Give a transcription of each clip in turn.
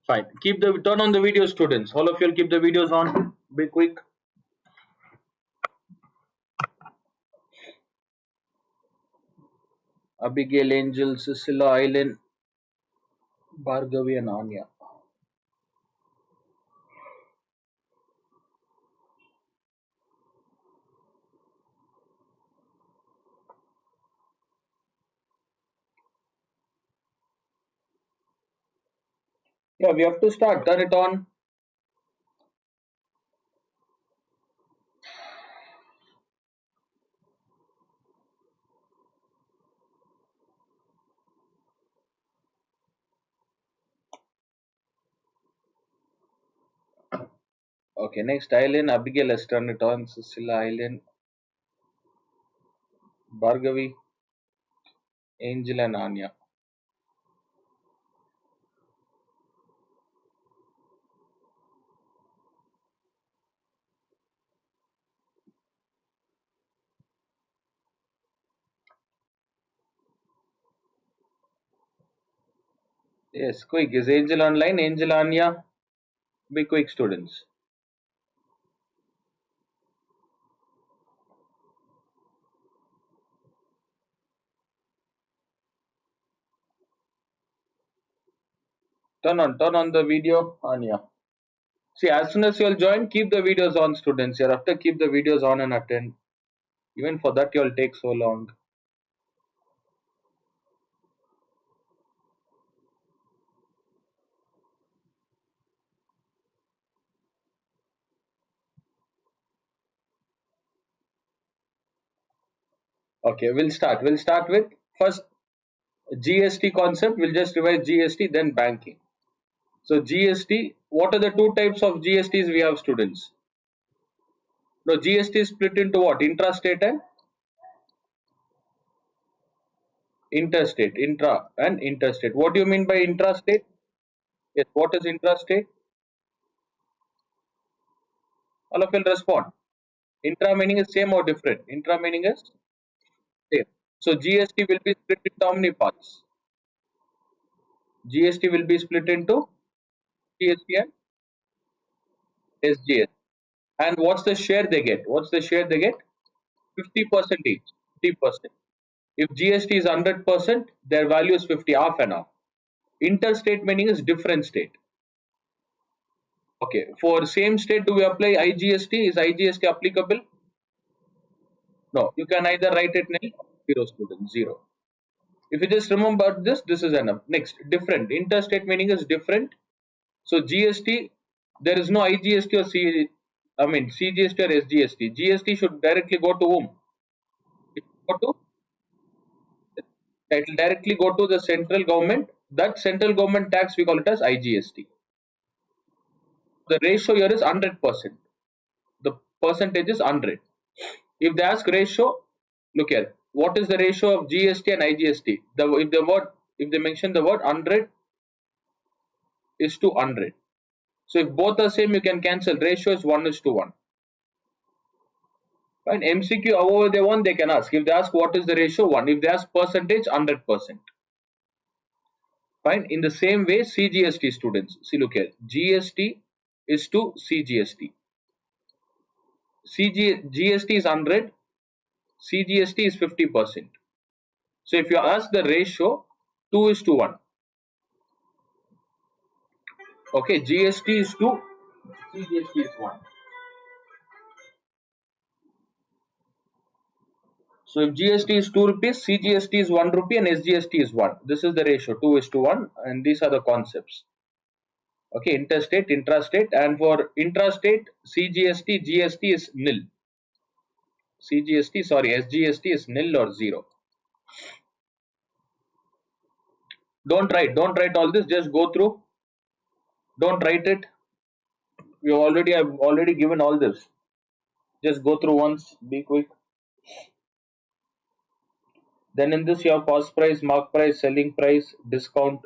Fine. Keep the turn on the video, students. All of you will keep the videos on. Be quick. Abigail, Angel, Cecilia, Eileen, Bhargavi, and Anya. Yeah, we have to start. Turn it on. Okay, next Eileen, Abigail has turned it on. Cecilia, Eileen, Bhargavi, Angel, and Anya. Yes, quick. Is Angel online? Angel, Anya? Be quick, students. Turn on the video, Anya. See, as soon as you'll join, keep the videos on, students. Hereafter, keep the videos on and attend. Even for that, you'll take so long. Okay, we'll start. We'll start with first GST concept. We'll just revise GST, then banking. So GST, what are the two types of GSTs we have, students? No, GST is split into what? Intrastate and interstate. Intra and interstate. What do you mean by intrastate? Yes, what is intrastate? All of you will respond. Intra meaning is same or different? Intra meaning is same. So GST will be split into how many parts? GST will be split into GST and SGS. And what's the share they get? What's the share they get? 50% each. 50%. If GST is 100%, their value is 50, half and half. Interstate meaning is different state. Okay, for same state, do we apply IGST? Is IGST applicable? No, you can either write it nil or zero, student, zero. If you just remember this, this is enough. Next, different. Interstate meaning is different. So GST, there is no IGST or CGST or SGST. GST should directly go to whom? It will go to It will directly go to the central government. That central government tax we call it as IGST. The ratio here is 100%. The percentage is 100. If they ask ratio, look here. What is the ratio of GST and IGST? If they mention the word 100 is to 100. So if both are same, you can cancel. Ratio is 1 is to 1. Fine. MCQ, however they want, they can ask. If they ask what is the ratio, 1. If they ask percentage, 100%. Fine. In the same way, CGST, students. See, look here. GST is to CGST. GST is 100. CGST is 50%. So if you ask the ratio, 2 is to 1. Okay, GST is 2, CGST is 1. So if GST is 2 rupees, CGST is 1 rupee and SGST is 1. This is the ratio, 2 is to 1, and these are the concepts. Okay, interstate, intrastate, and for intrastate, CGST, GST is nil. SGST is nil or 0. Don't write all this, just go through. Don't write it. I've already given all this. Just go through once, be quick. Then in this you have cost price, mark price, selling price, discount.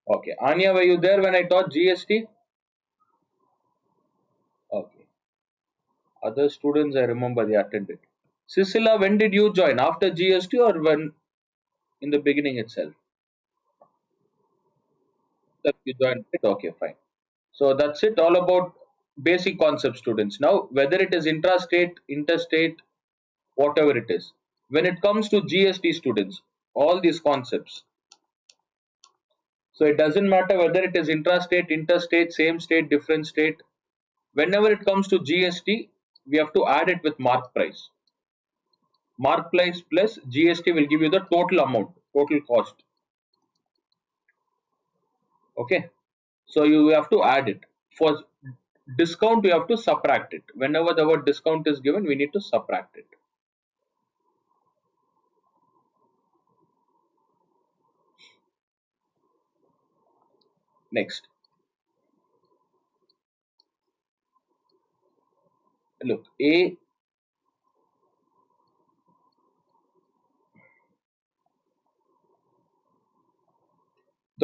Okay, Anya, were you there when I taught GST? Okay. Other students, I remember they attended. Cecilia, when did you join? After GST or when in the beginning itself? That you joined it? Okay, fine. So that's it, all about basic concept, students. Now, whether it is intrastate, interstate, whatever it is, when it comes to GST, students, all these concepts. So it doesn't matter whether it is intrastate, interstate, same state, different state. Whenever it comes to GST, we have to add it with mark price. Mark price plus GST will give you the total amount, total cost. Okay. So you have to add it. For discount, you have to subtract it. Whenever the word discount is given, we need to subtract it. Next, look, the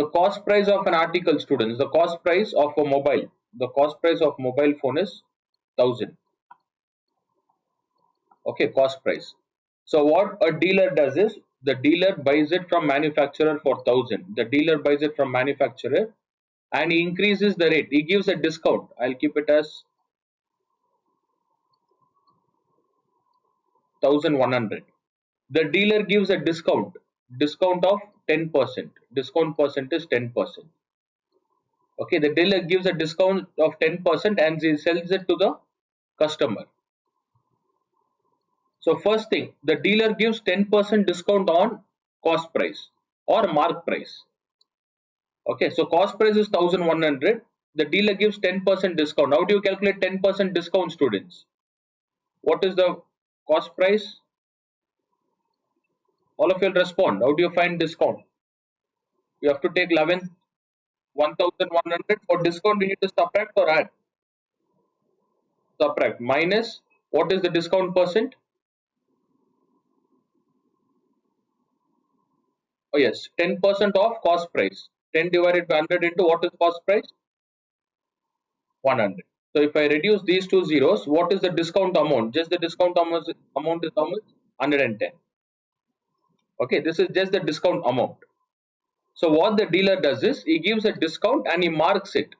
cost price of an article, students, the cost price of a mobile, the cost price of mobile phone is 1000. Okay, cost price. So what a dealer does is the dealer buys it from manufacturer for 1000. The dealer buys it from manufacturer and he increases the rate. He gives a discount. I'll keep it as 1100. The dealer gives a discount of 10%. Discount percent is 10%. Okay, the dealer gives a discount of 10% and he sells it to the customer. So first thing, the dealer gives 10% discount on cost price or mark price. Okay, so cost price is 1100. The dealer gives 10% discount. How do you calculate 10% discount, students? What is the cost price? All of you will respond. How do you find discount? You have to take 1100 for discount. You need to subtract or add? Subtract. Minus, what is the discount percent? Oh yes, 10% of cost price. 10 divided by 100 into what is cost price? 100. So if I reduce these two zeros, what is the discount amount? Just the discount amount is how much? 110. Okay, this is just the discount amount. So what the dealer does is he gives a discount and he marks it.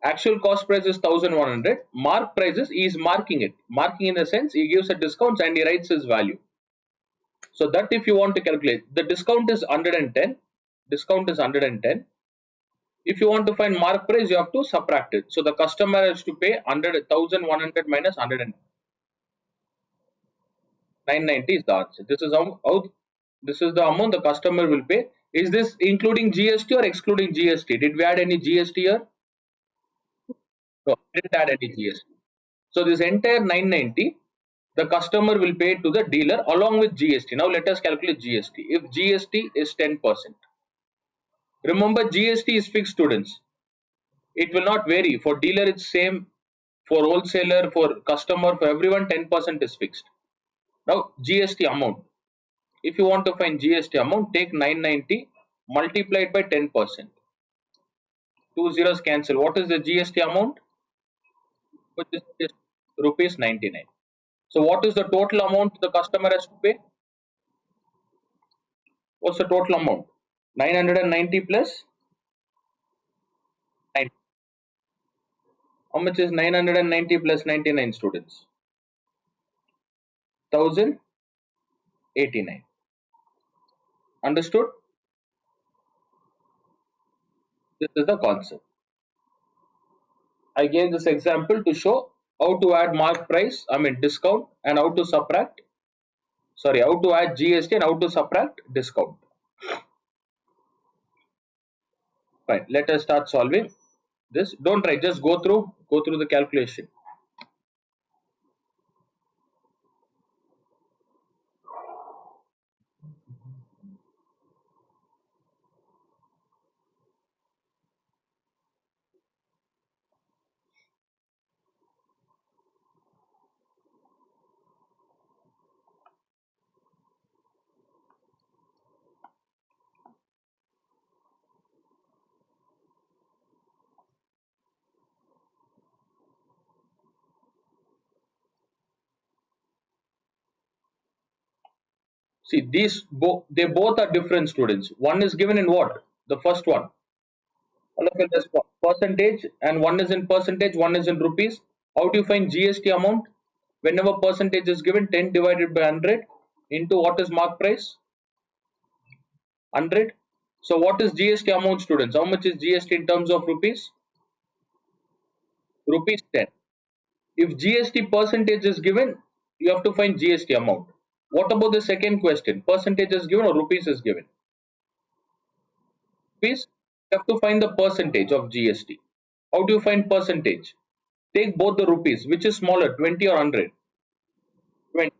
Actual cost price is 1100. Mark prices he is marking it. Marking in the sense he gives a discount and he writes his value. So that if you want to calculate, the discount is 110. Discount is 110. If you want to find mark price, you have to subtract it. So the customer has to pay 1,100 minus 990 is the answer. This is how this is the amount the customer will pay. Is this including GST or excluding GST? Did we add any GST here? No, we didn't add any GST. So this entire 990, the customer will pay to the dealer along with GST. Now let us calculate GST. If GST is 10%, remember GST is fixed, students. It will not vary. For dealer, it's same. For wholesaler, for customer, for everyone, 10% is fixed. Now GST amount. If you want to find GST amount, take 990 multiplied by 10%. Two zeros cancel. What is the GST amount? Which is just rupees 99. So what is the total amount the customer has to pay? What's the total amount? 990 plus 9. How much is 990 plus 99, students? 1089. Understood? This is the concept. I gave this example to show how to add mark price, discount, and how to subtract, sorry, how to add GST and how to subtract discount. Fine, let us start solving this. Don't try, just go through the calculation. See, they both are different, students. One is given in what? The first one. All of it is percentage, and one is in percentage, one is in rupees. How do you find GST amount? Whenever percentage is given, 10 divided by 100 into what is mark price? 100. So what is GST amount, students? How much is GST in terms of rupees? Rupees 10. If GST percentage is given, you have to find GST amount. What about the second question? Percentage is given or rupees is given? Rupees, you have to find the percentage of GST. How do you find percentage? Take both the rupees. Which is smaller, 20 or 100? 20.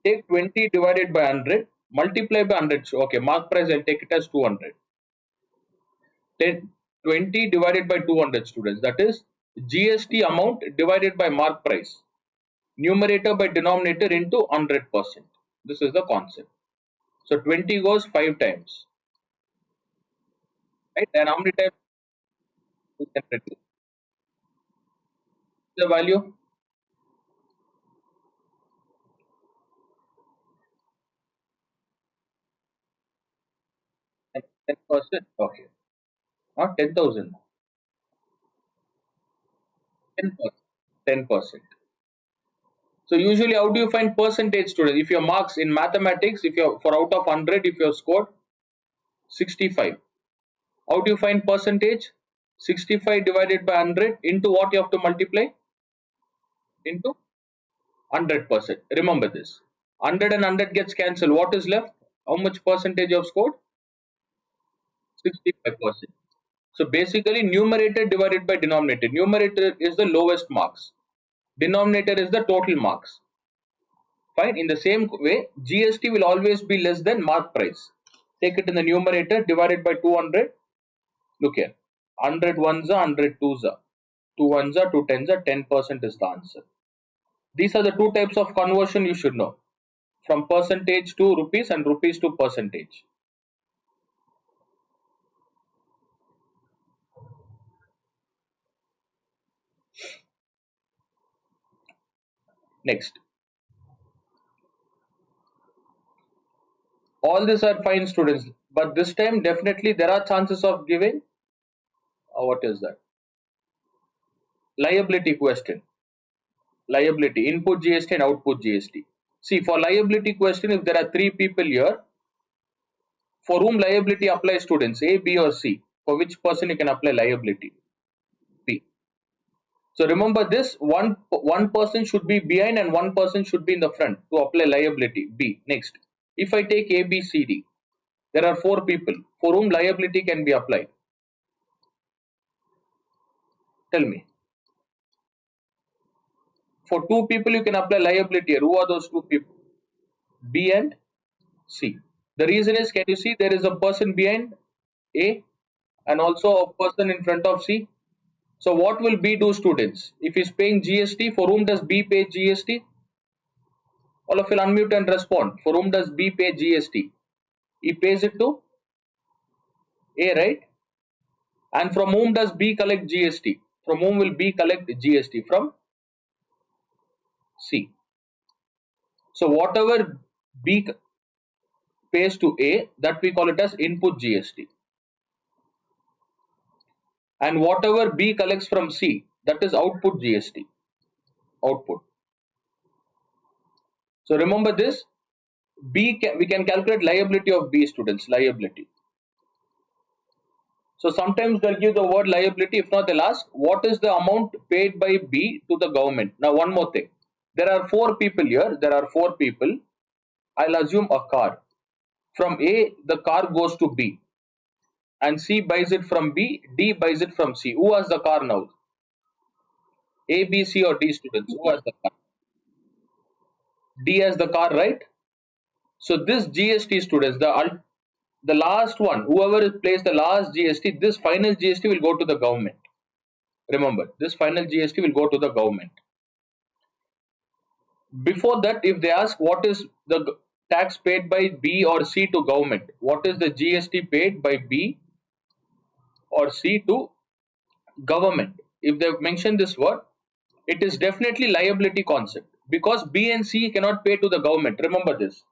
Take 20 divided by 100, multiply by 100. So, okay, mark price, I'll take it as 200. 10, 20 divided by 200, students. That is GST amount divided by mark price. Numerator by denominator into 100%. This is the concept. So 20 goes 5 times. Right? And how many times you can reduce the value? 10%. Okay. Not 10,000. 10%. 10%. So usually, how do you find percentage, student? If your marks in mathematics, if you're for out of 100, if you have scored 65, how do you find percentage? 65 divided by 100 into what you have to multiply? Into 100%. Remember this. 100 and 100 gets cancelled. What is left? How much percentage you have scored? 65%. So basically, numerator divided by denominator. Numerator is the lowest marks. Denominator is the total marks. Fine. In the same way, GST will always be less than mark price. Take it in the numerator, divided by 200. Look here. 100 ones are, 100 twos are. 2 ones are, 2 tens are, 10% is the answer. These are the two types of conversion you should know. From percentage to rupees and rupees to percentage. Next. All these are fine, students, but this time definitely there are chances of giving what is that? Liability question. Liability, input GST and output GST. See, for liability question, if there are 3 people here, for whom liability applies, students? A, B or C? For which person you can apply liability? B. So remember this, one person should be behind and one person should be in the front to apply liability. B. Next, if I take A, B, C, D, there are 4 people for whom liability can be applied. Tell me. For 2 people you can apply liability here. Who are those 2 people? B and C. The reason is, can you see there is a person behind A and also a person in front of C? So what will B do, students? If he is paying GST, for whom does B pay GST? All of you unmute and respond. For whom does B pay GST? He pays it to A, right? And from whom does B collect GST? From whom will B collect GST? From C. So whatever B pays to A, that we call it as input GST. And whatever B collects from C, that is output GST. Output. So remember this, we can calculate liability of B, students, liability. So sometimes they'll give the word liability, if not they'll ask what is the amount paid by B to the government. Now one more thing, there are 4 people here, there are 4 people. I'll assume a car. From A, the car goes to B and C buys it from B, D buys it from C. Who has the car now? A, B, C or D, students? Who has the car? D has the car, right? So this GST, students, the last one, whoever plays the last GST, this final GST will go to the government. Remember, this final GST will go to the government. Before that, if they ask what is the tax paid by B or C to government, what is the GST paid by B or C to government? If they mention this word, it is definitely liability concept, because B and C cannot pay to the government. Remember this.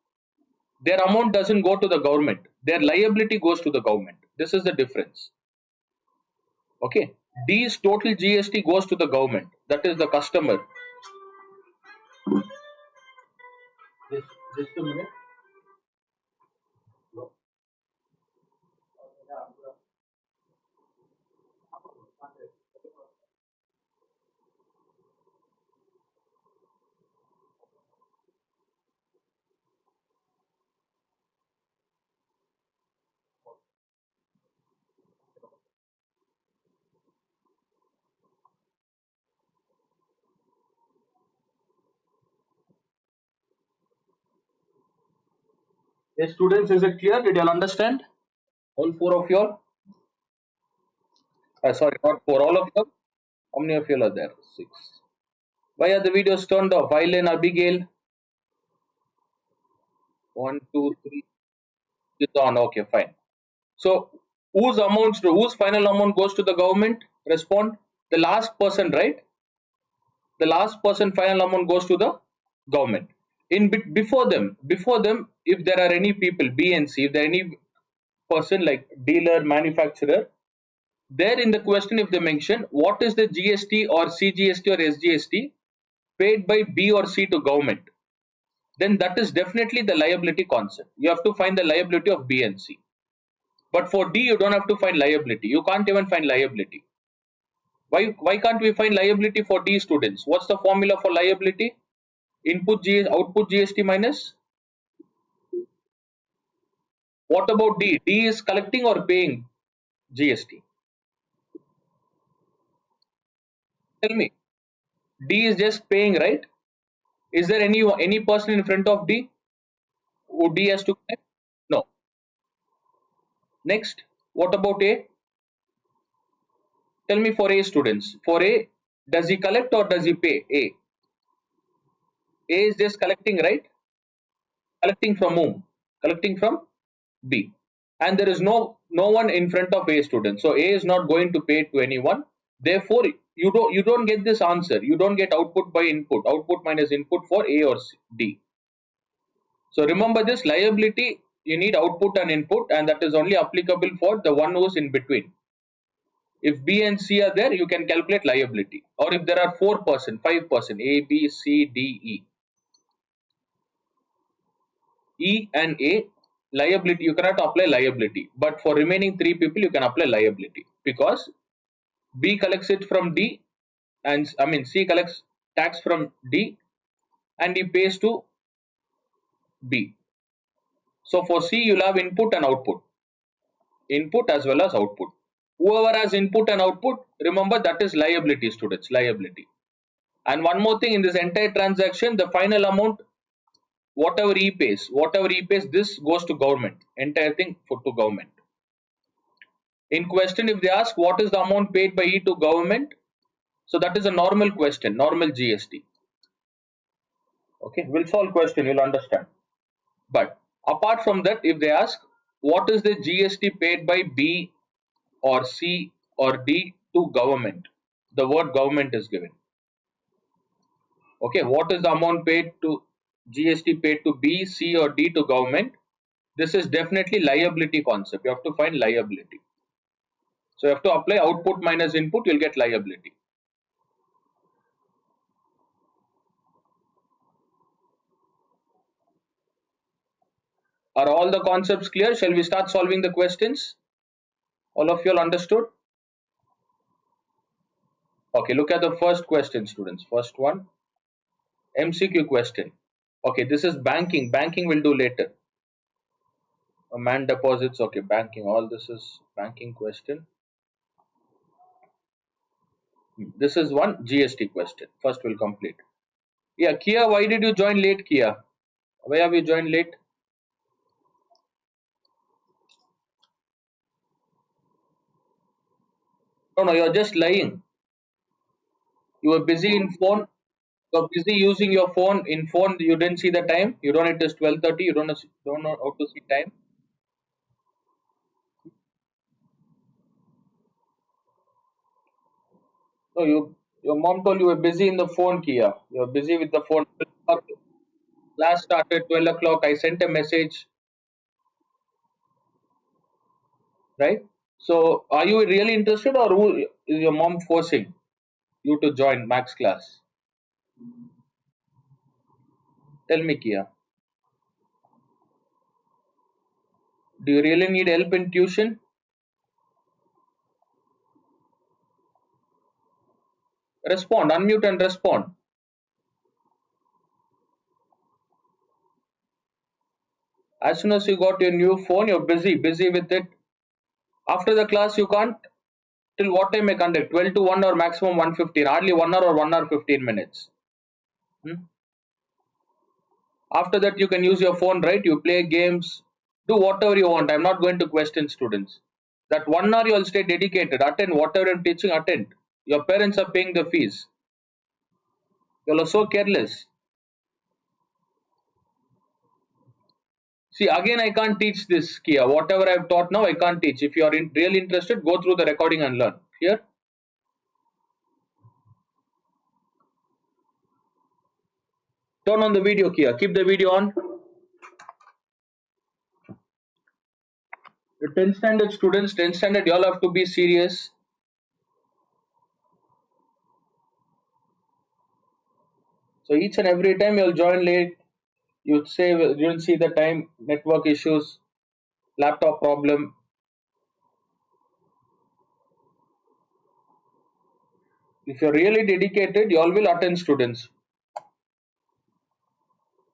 Their amount doesn't go to the government. Their liability goes to the government. This is the difference. Okay. D's total GST goes to the government. That is the customer. Just a minute. Yes, students, is it clear? Did you all understand? All four of you all? Sorry, not four, all of you all? How many of you all are there? Six. Why are the videos turned off? Violin, Abigail? One, two, three. It's on. Okay, fine. So, whose final amount goes to the government? Respond. The last person, right? The last person final amount goes to the government. Before them, if there are any people, B and C, if there are any person like dealer, manufacturer, there in the question, if they mention what is the GST or CGST or SGST paid by B or C to government, then that is definitely the liability concept. You have to find the liability of B and C. But for D, you don't have to find liability. You can't even find liability. Why can't we find liability for D students? What's the formula for liability? Output GST minus. What about D? D is collecting or paying GST? Tell me. D is just paying, right? Is there any person in front of D who D has to collect? No. Next, what about A? Tell me for A students. For A, does he collect or does he pay? A is just collecting, right? Collecting from whom? Collecting from B. And there is no one in front of A student. So A is not going to pay to anyone. Therefore, you don't get this answer. You don't get output by input, output minus input for A or D. So remember this liability, you need output and input, and that is only applicable for the one who is in between. If B and C are there, you can calculate liability. Or if there are 4%, 5%, A, B, C, D, E and A, liability, you cannot apply liability. But for remaining three people, you can apply liability. Because B collects it from D, and C collects tax from D, and he pays to B. So for C, you'll have input and output. Input as well as output. Whoever has input and output, remember that is liability, students, liability. And one more thing, in this entire transaction, the final amount, whatever he pays, this goes to government. Entire thing to government. In question, if they ask what is the amount paid by E to government, so that is a normal question, normal GST. Okay, we'll solve question, you'll understand. But apart from that, if they ask what is the GST paid by B or C or D to government, the word government is given. Okay, what is the amount paid to GST paid to B, C or D to government? This is definitely liability concept. You have to find liability. So you have to apply output minus input, you'll get liability. Are all the concepts clear? Shall we start solving the questions? All of you all understood? Okay, look at the first question, students. First one, MCQ question. Okay, this is banking. Banking we'll do later. Man deposits. Okay, banking. All this is banking question. This is one GST question. First we'll complete. Yeah, Kia, why did you join late, Kia? Why have you joined late? No, you're just lying. You were busy in phone. You're busy using your phone. In phone, you didn't see the time. You don't. It is 12:30. You don't know how to see time. No, your mom told you were busy in the phone, Kia. You're busy with the phone. Class started 12 o'clock. I sent a message. right? So are you really interested, or is your mom forcing you to join max class? Tell me, Kia. Do you really need help in tuition? Respond, unmute and respond. As soon as you got your new phone, you're busy with it. After the class, you can't. Till what time I conduct? 12 to 1 or maximum 1:15. Hardly 1 hour or 1 hour 15 minutes. Hmm? After that, you can use your phone, right? You play games, do whatever you want. I'm not going to question students. That 1 hour you'll stay dedicated. Attend whatever I'm teaching, attend. Your parents are paying the fees. You're so careless. See, again, I can't teach this, Kia. Whatever I've taught now, I can't teach. If you are really interested, go through the recording and learn. Here, turn on the video, Kia. Keep the video on. The 10th standard students, 10th standard, you all have to be serious. So each and every time you'll join late, you say you didn't see the time, network issues, laptop problem. If you're really dedicated, you all will attend students.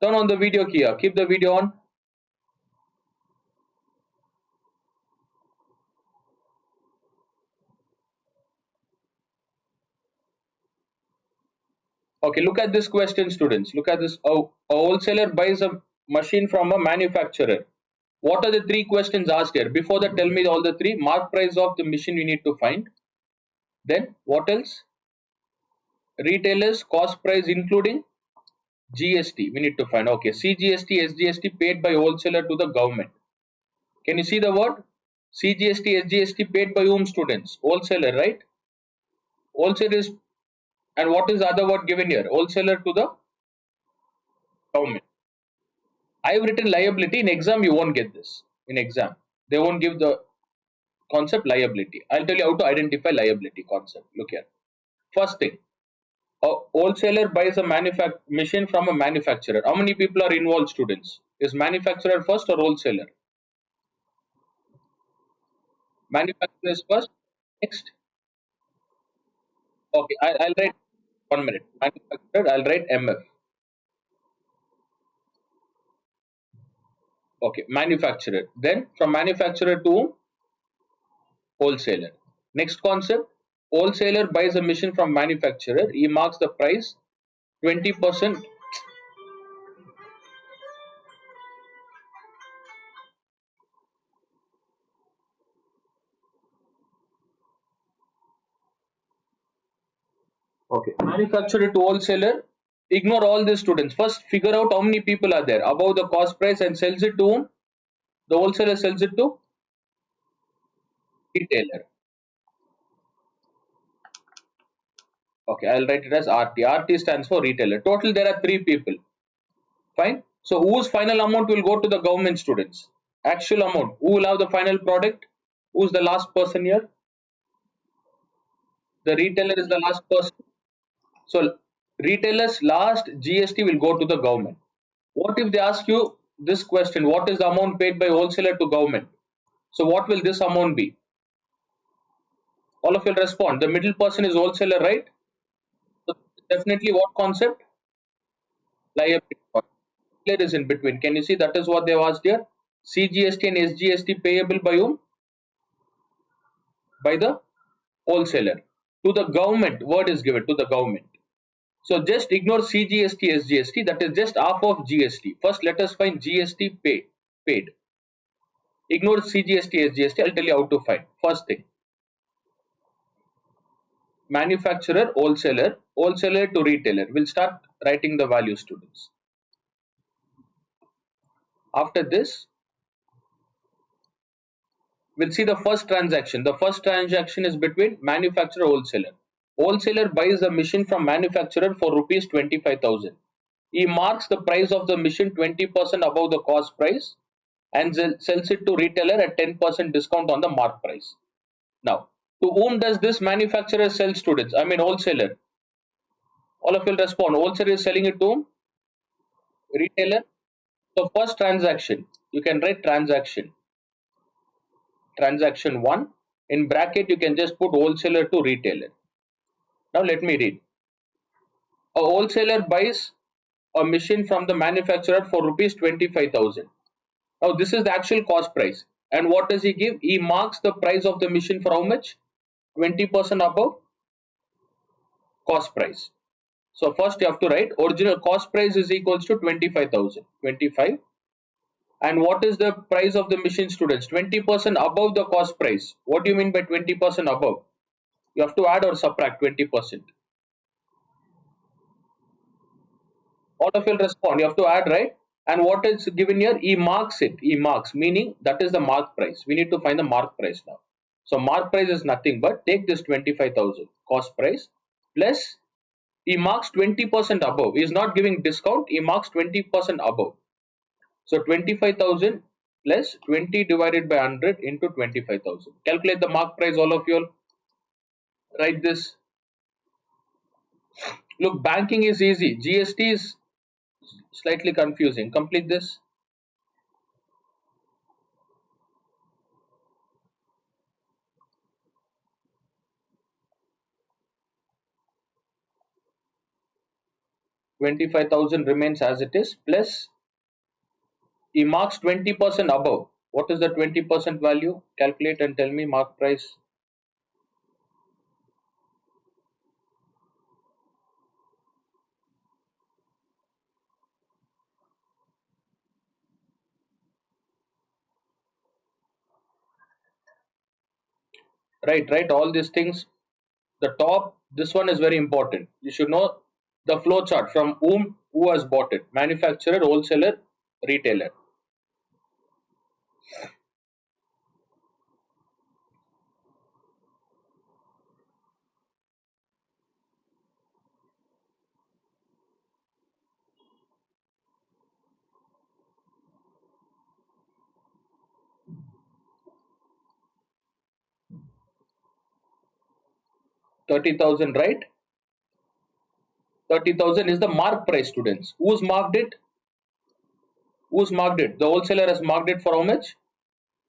Turn on the video, Kia. Keep the video on. Okay, look at this question, students. Look at this. A wholesaler buys a machine from a manufacturer. What are the three questions asked here? Before that, tell me all the three. Mark price of the machine you need to find. Then what else? Retailers cost price including GST we need to find. Okay, CGST, SGST paid by wholesaler to the government. Can you see the word? CGST, SGST paid by whom, students? Wholesaler, right? Wholesaler is, and what is the other word given here? Wholesaler to the government. I have written liability. In exam, you won't get this. In exam, they won't give the concept liability. I'll tell you how to identify liability concept. Look here. First thing, a wholesaler buys a machine from a manufacturer. How many people are involved, students? Is manufacturer first or wholesaler? Manufacturer is first. Next. Okay, I'll write 1 minute. Manufacturer, I'll write MF. Okay, manufacturer. Then from manufacturer to wholesaler. Next concept, wholesaler buys a machine from manufacturer. He marks the price 20%. Okay, manufacturer to wholesaler. Ignore all these, students. First, figure out how many people are there above the cost price and sells it to whom? The wholesaler sells it to retailer. Okay, I'll write it as RT. RT stands for retailer. Total, there are three people. Fine. So, whose final amount will go to the government, students? Actual amount. Who will have the final product? Who's the last person here? The retailer is the last person. So, retailer's last GST will go to the government. What if they ask you this question? What is the amount paid by wholesaler to government? So, what will this amount be? All of you will respond. The middle person is wholesaler, right? So, definitely what concept? Liability. Retailer is in between. Can you see that is what they have asked here? CGST and SGST payable by whom? By the wholesaler. To the government, word is given to the government. So just ignore CGST, SGST, that is just half of GST. First, let us find GST paid. Ignore CGST, SGST, I'll tell you how to find. First thing, manufacturer, wholesaler, wholesaler to retailer. We'll start writing the value, students. After this, we'll see the first transaction. The first transaction is between manufacturer wholesaler. Wholesaler buys a machine from manufacturer for rupees 25,000. He marks the price of the machine 20% above the cost price. and sells it to retailer at 10% discount on the mark price. Now, to whom does this manufacturer sell, students? I mean wholesaler. All of you will respond. Wholesaler is selling it to whom? Retailer. So first transaction, you can write transaction 1. In bracket, you can just put wholesaler to retailer. Now let me read. A wholesaler buys a machine from the manufacturer for rupees 25,000. Now this is the actual cost price. And what does he give? He marks the price of the machine for how much? 20% above cost price. So first you have to write original cost price is equals to 25,000. 25. And what is the price of the machine, students? 20% above the cost price. What do you mean by 20% above? You have to add or subtract 20%. All of you will respond. You have to add, right? And what is given here? He marks it. He marks, meaning that is the mark price. We need to find the mark price now. So mark price is nothing but take this 25,000 cost price plus he marks 20% above. He is not giving discount. He marks 20% above. So 25,000 plus 20 divided by 100 into 25,000. Calculate the mark price, all of you all. Write this. Look, banking is easy. GST is slightly confusing. Complete this. 25,000 remains as it is plus he marks 20% above. What is the 20% value? Calculate and tell me mark price. 'Right, all these things. The top, this one is very important. You should know the flow chart from who has bought it. Manufacturer, wholesaler, retailer. 30,000, right? 30,000 is the mark price, students. Who's marked it? Who's marked it? The wholesaler has marked it for how much?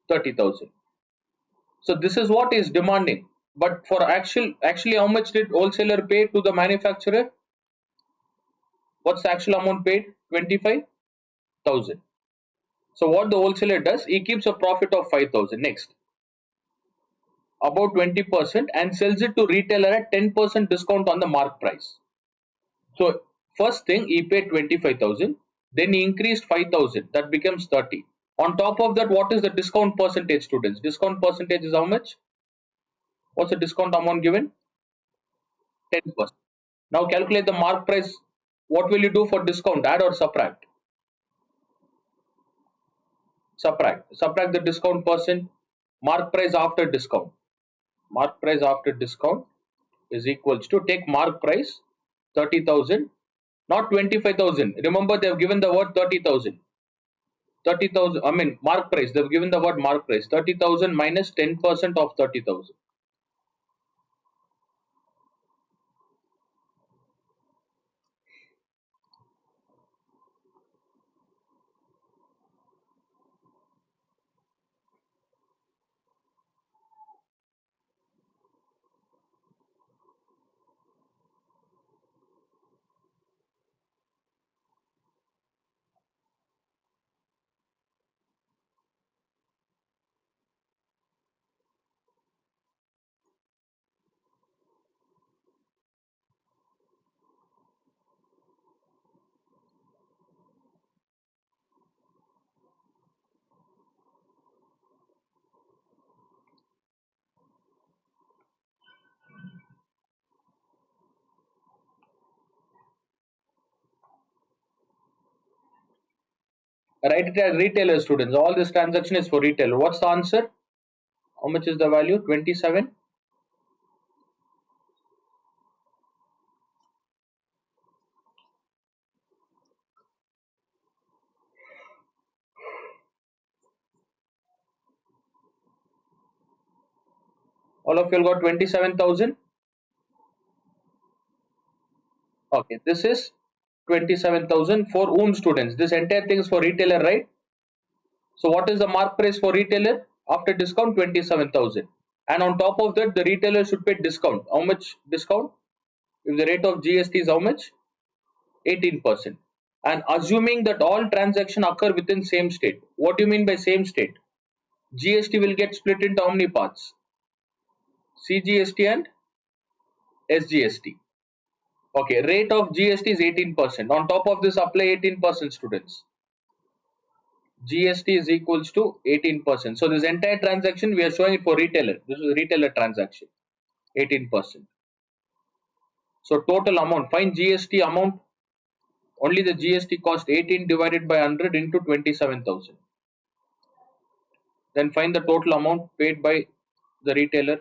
30,000. So this is what is demanding. But for actually how much did wholesaler pay to the manufacturer? What's the actual amount paid? 25,000. So what the wholesaler does, he keeps a profit of 5,000. Next, about 20% and sells it to retailer at 10% discount on the mark price. So first thing he paid 25,000, then he increased 5,000. That becomes 30. On top of that, what is the discount percentage, students? Discount percentage is how much? What's the discount amount given? 10%. Now calculate the mark price. What will you do for discount? Add or subtract? Subtract the discount percent. Mark price after discount. Mark price after discount is equals to, take mark price 30,000, not 25,000. Remember, they have given the word 30,000. 30,000, I mean mark price. They have given the word mark price. 30,000 minus 10% of 30,000. Write it as retailer, students. All this transaction is for retailer. What's the answer? How much is the value? 27. All of you got 27,000. Okay, this is 27,000 for whom students? This entire thing is for retailer, right? So what is the mark price for retailer? After discount 27,000. And on top of that, the retailer should pay discount. How much discount? If the rate of GST is how much? 18%. And assuming that all transactions occur within same state. What do you mean by same state? GST will get split into how many parts? CGST and SGST. Okay, rate of GST is 18%. On top of this, apply 18%, students. GST is equals to 18%. So this entire transaction we are showing it for retailer. This is a retailer transaction, 18%. So total amount, find GST amount. Only the GST cost 18 divided by 100 into 27,000. Then find the total amount paid by the retailer.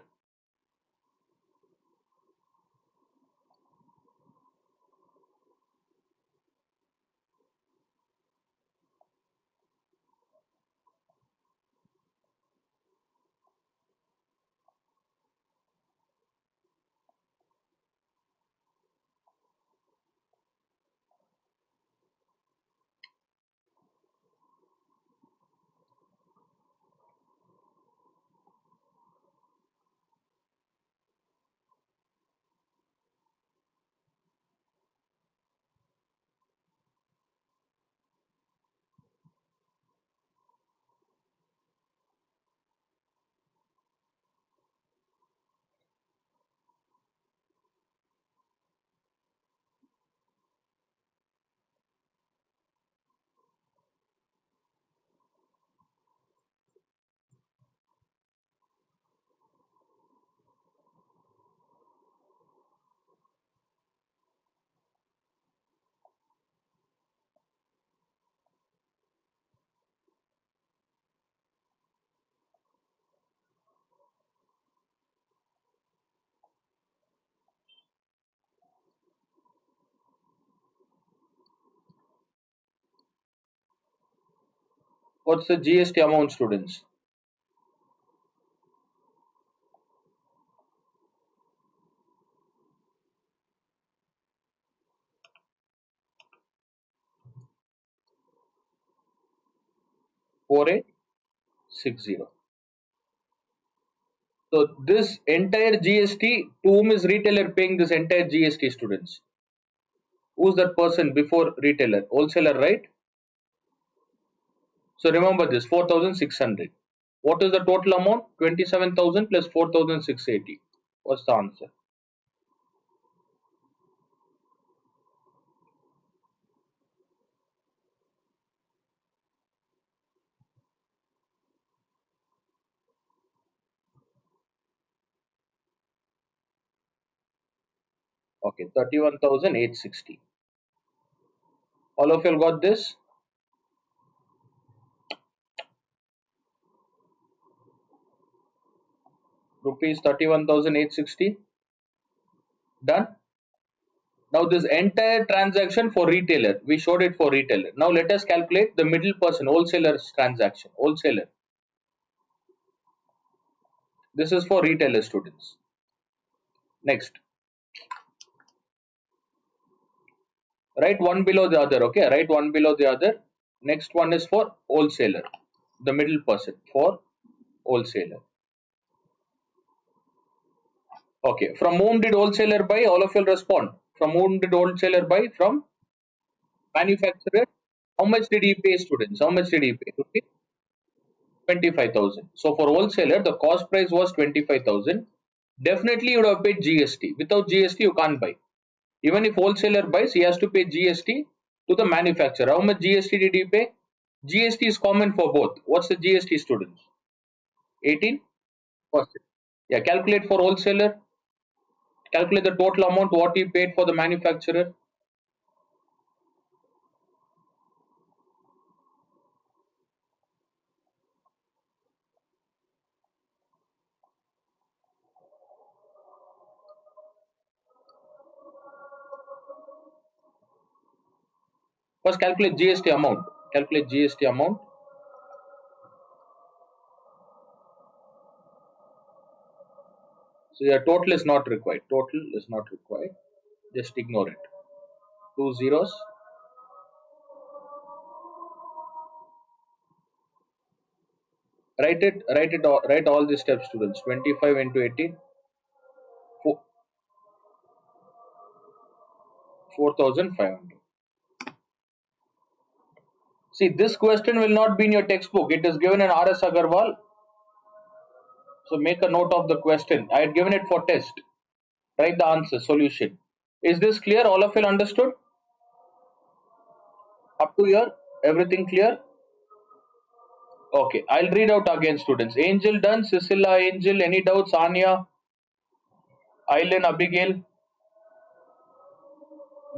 What's the GST amount, students? Four eight 60. So this entire GST, to whom is retailer paying this entire GST, students? Who's that person before retailer? Wholesaler, right? So remember this 4,600. What is the total amount? 27,000 plus 4,680. What's the answer? Okay, 31,860. All of you got this? Rupees 31,860. Done. Now this entire transaction for retailer, we showed it for retailer. Now let us calculate the middle person, wholesaler's transaction. Wholesaler. This is for retailer, students. Next. Write one below the other. Okay, write one below the other. Next one is for wholesaler, the middle person for wholesaler. Okay, from whom did wholesaler buy? All of you will respond. From whom did wholesaler buy? From manufacturer. How much did he pay, students? How much did he pay? Okay, 25,000. So for wholesaler, the cost price was 25,000. Definitely you would have paid GST. Without GST, you can't buy. Even if wholesaler buys, he has to pay GST to the manufacturer. How much GST did he pay? GST is common for both. What's the GST, students? 18%. Yeah, calculate for wholesaler. Calculate the total amount what he paid for the manufacturer. First calculate GST amount. Calculate GST amount. So your total is not required. Total is not required. Just ignore it. 2 zeros. Write all these steps, students. 25 into 18, 4,500. See, this question will not be in your textbook. It is given in R.S. Agarwal. So make a note of the question. I had given it for test. Write the answer, solution. Is this clear? All of you understood? Up to here? Everything clear? Okay, I'll read out again, students. Angel done, Cecilia, Angel, any doubts? Anya, Aileen, Abigail,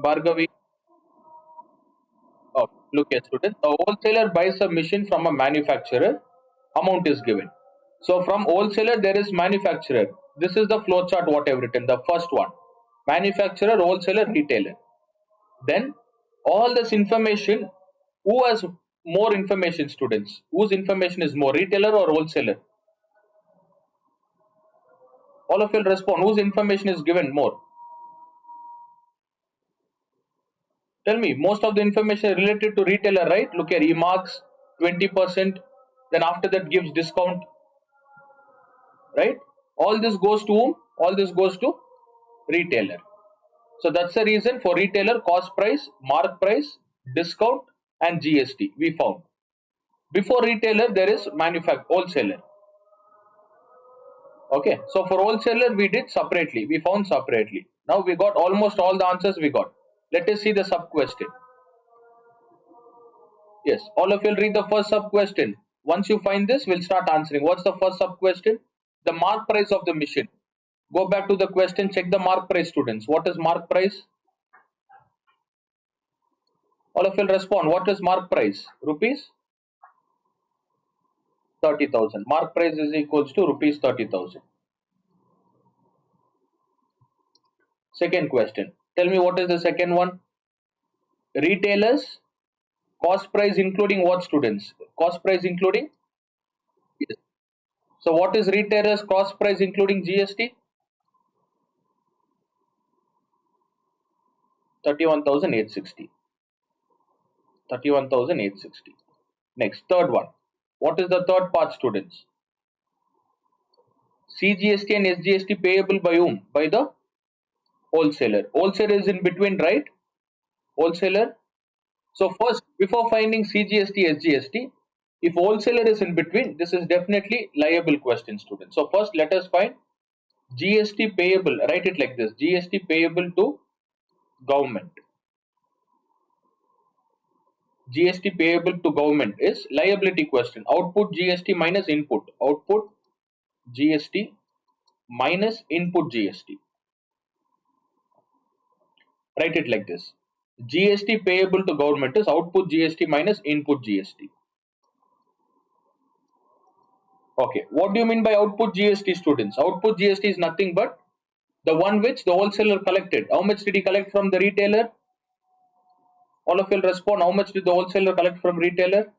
Bhargavi. Oh, look here, students. A wholesaler buys a machine from a manufacturer. Amount is given. So from wholesaler, there is manufacturer. This is the flow chart what I've written. The first one. Manufacturer, wholesaler, retailer. Then all this information, who has more information, students? Whose information is more, retailer or wholesaler? All of you will respond. Whose information is given more? Tell me, most of the information related to retailer, right? Look here, he marks 20%, then after that gives discount, right? All this goes to whom? All this goes to retailer. So that's the reason for retailer, cost price, mark price, discount, and GST we found. Before retailer, there is wholesaler. Okay, so for wholesaler, we did separately, we found separately. Now we got almost all the answers we got. Let us see the sub question. Yes, all of you will read the first sub question. Once you find this, we'll start answering. What's the first sub question? The mark price of the machine. Go back to the question, check the mark price, students. What is mark price? All of you will respond. What is mark price? Rupees 30,000. Mark price is equals to rupees 30,000. Second question. Tell me what is the second one? Retailers cost price including what, students? Cost price including? Yes. So what is retailers cost price including GST? 31,860. 31,860. Next, third one. What is the third part, students? CGST and SGST payable by whom? By the wholesaler. Wholesaler is in between, right? Wholesaler. So first, before finding CGST, SGST, if wholesaler is in between, this is definitely liable question, students. So first, let us find GST payable. Write it like this: GST payable to government. GST payable to government is liability question. Output GST minus input. Output GST minus input GST. Write it like this: GST payable to government is output GST minus input GST. Okay, what do you mean by output GST, students? Output GST is nothing but the one which the wholesaler collected. How much did he collect from the retailer? All of you will respond. How much did the wholesaler collect from retailer?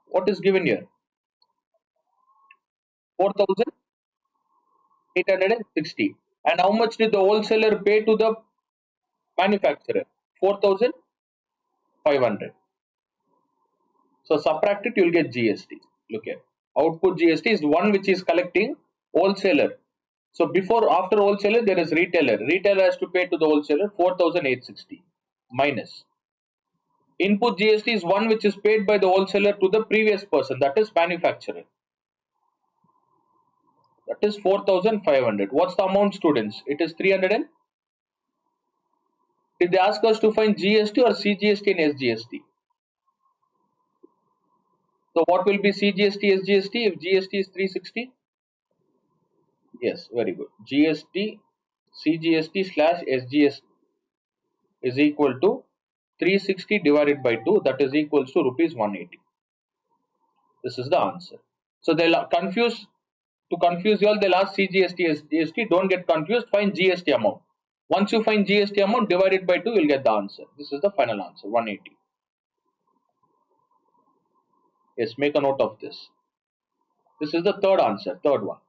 What is given here? 4,860. And how much did the wholesaler pay to the manufacturer? 4,500. So subtract it, you will get GST. Look here. Output GST is the one which is collecting wholesaler. So after wholesaler, there is retailer. Retailer has to pay to the wholesaler 4,860 minus. Input GST is one which is paid by the wholesaler to the previous person, that is manufacturer. That is 4,500. What's the amount, students? It is 300 and. Did they ask us to find GST or CGST and SGST? So what will be CGST, SGST if GST is 360? Yes, very good. GST, CGST slash SGST is equal to 360 divided by 2, that is equals to rupees 180. This is the answer. So they'll confuse, to confuse you all, they'll ask CGST, SGST. Don't get confused, find GST amount. Once you find GST amount, divided by 2, you'll get the answer. This is the final answer, 180. Yes, make a note of this. This is the third answer, third one.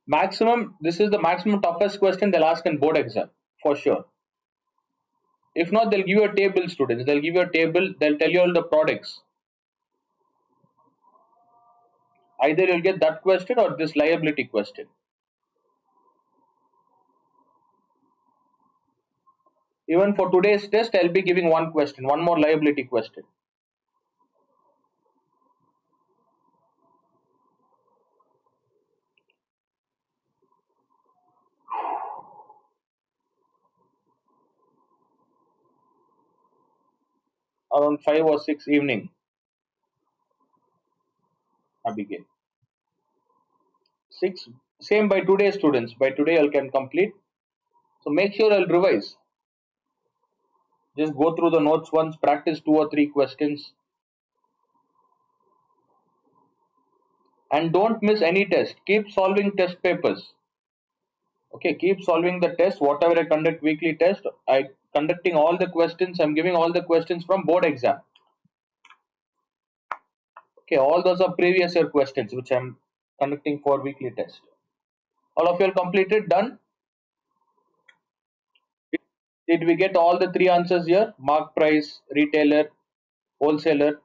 Maximum, this is the maximum toughest question they'll ask in board exam, for sure. If not, they'll give you a table, students. They'll give you a table, they'll tell you all the products. Either you'll get that question or this liability question. Even for today's test, I'll be giving one question, one more liability question. Around 5 or 6 evening, I begin. 6, same by today, students. By today, I can complete. So make sure I'll revise. Just go through the notes once, practice 2 or 3 questions. And don't miss any test. Keep solving test papers. Okay, keep solving the test. Whatever I conduct weekly test, I conducting all the questions. I'm giving all the questions from board exam. Okay, all those are previous year questions which I'm conducting for weekly test. All of you are completed, done. Did we get all the 3 answers here? Mark price, retailer, wholesaler.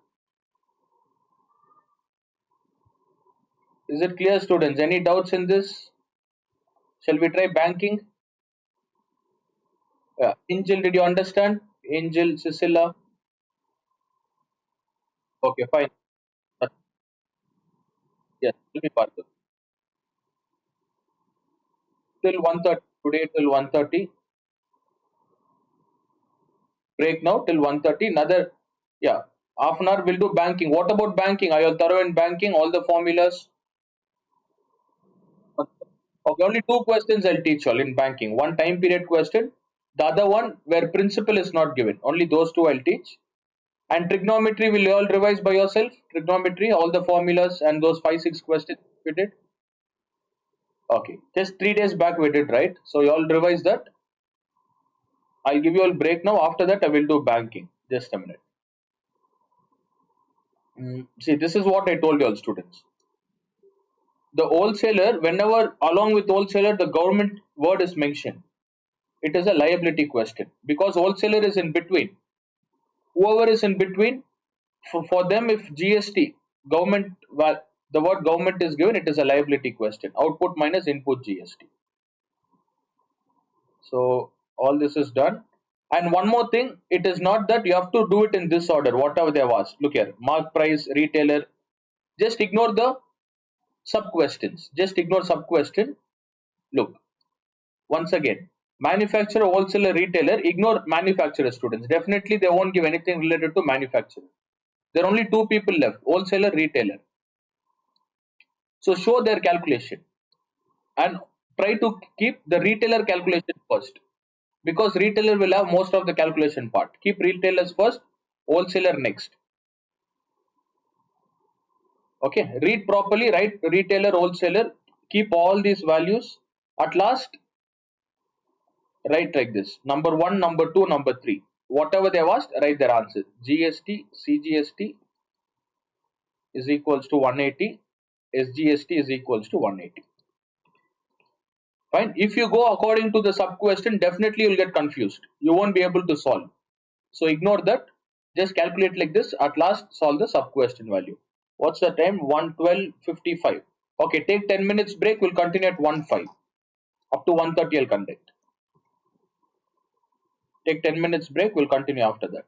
Is it clear, students? Any doubts in this? Shall we try banking? Angel, did you understand? Angel, Cecilia. Okay, fine. Yes, tell me, Partha. Till 1:30. Today till 1:30. Break now till 1:30. Another, yeah, half an hour we'll do banking. What about banking? Are you all thorough in banking? All the formulas? Okay, only 2 questions I'll teach all in banking. One time period question, the other one where principle is not given. Only those 2 I'll teach. And trigonometry will you all revise by yourself? Trigonometry, all the formulas and those 5-6 questions we did. Okay, just 3 days back we did, right? So you all revise that. I'll give you all break now. After that, I will do banking. Just a minute. See, this is what I told you all, students. The wholesaler, whenever along with wholesaler, the government word is mentioned, it is a liability question because wholesaler is in between. Whoever is in between, for them, if GST government, well, the word government is given, it is a liability question. Output minus input GST. So all this is done. And one more thing, it is not that you have to do it in this order, whatever they have asked. Look here, mark price, retailer. Just ignore the sub questions. Just ignore sub question. Look, once again, manufacturer, wholesaler, retailer. Ignore manufacturer, students. Definitely, they won't give anything related to manufacturer. There are only 2 people left: wholesaler, retailer. So show their calculation and try to keep the retailer calculation first because retailer will have most of the calculation part. Keep retailers first, wholesaler next. Okay, read properly, write retailer, wholesaler, keep all these values. At last, write like this: number 1, number 2, number 3. Whatever they have asked, write their answer. GST, CGST is equals to 180, SGST is equals to 180. Fine. If you go according to the sub question, definitely you'll get confused. You won't be able to solve. So ignore that. Just calculate like this. At last, solve the sub question value. What's the time? 1:12:55. Okay, take 10 minutes break. We'll continue at 1:05. Up to 1:30 I'll conduct. Take 10 minutes break. We'll continue after that.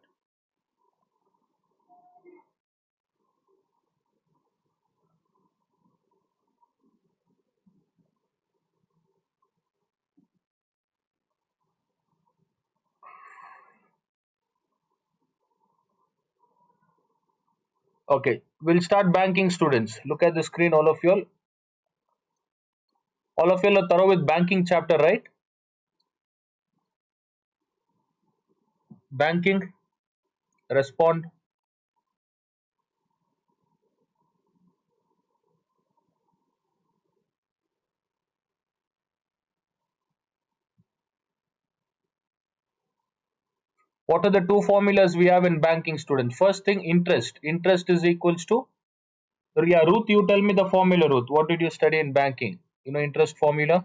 Okay, we'll start banking, students. Look at the screen, all of you all. All of you are thorough with banking chapter, right? Banking, respond. What are the two formulas we have in banking, students? First thing, interest. Interest is equals to, yeah, Ruth, you tell me the formula, Ruth. What did you study in banking? You know interest formula?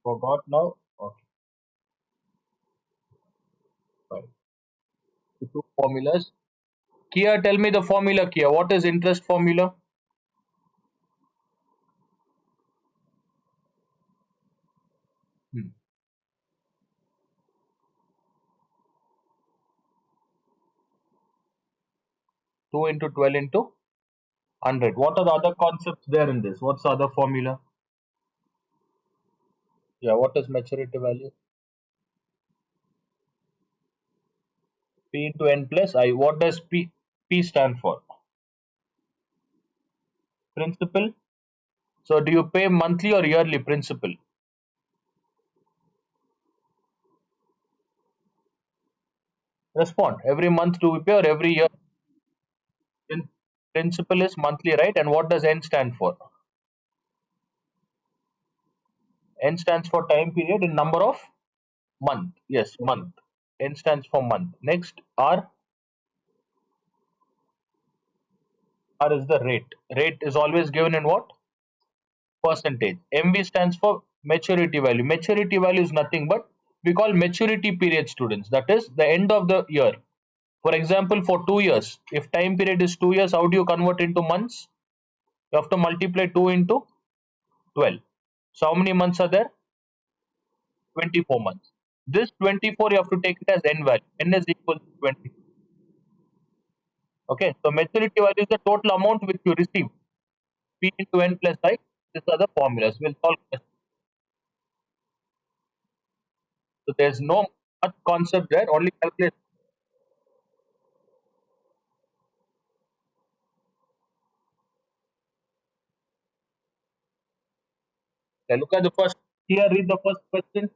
Forgot now? Okay, fine. The two formulas. Kia, tell me the formula, Kia. What is interest formula? Hmm. 2 into 12 into 100. What are the other concepts there in this? What's the other formula? Yeah, what is maturity value? P into N plus I. What does P stand for? Principal. So do you pay monthly or yearly principal? Respond. Every month do we pay or every year? Principal is monthly, right? And what does N stand for? N stands for time period in number of month. Yes, month. N stands for month. Next, R. R is the rate. Rate is always given in what? Percentage. MV stands for maturity value. Maturity value is nothing but we call maturity period, students. That is the end of the year. For example, for 2 years, if time period is 2 years, how do you convert into months? You have to multiply 2 into 12. So how many months are there? 24 months. This 24 you have to take it as n value. N is equal to 20. Okay, so maturity value is the total amount which you receive. P into n plus I. These are the formulas. We'll solve questions. So there's no much concept there, only calculate. Look at the first. Here, read the first question.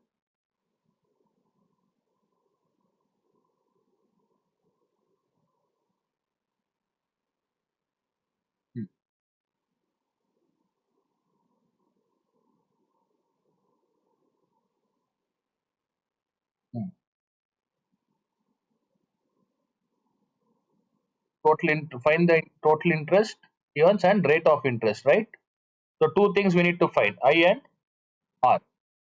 Hmm. Hmm. Find the total interest earns and rate of interest, right? So two things we need to find, I and R.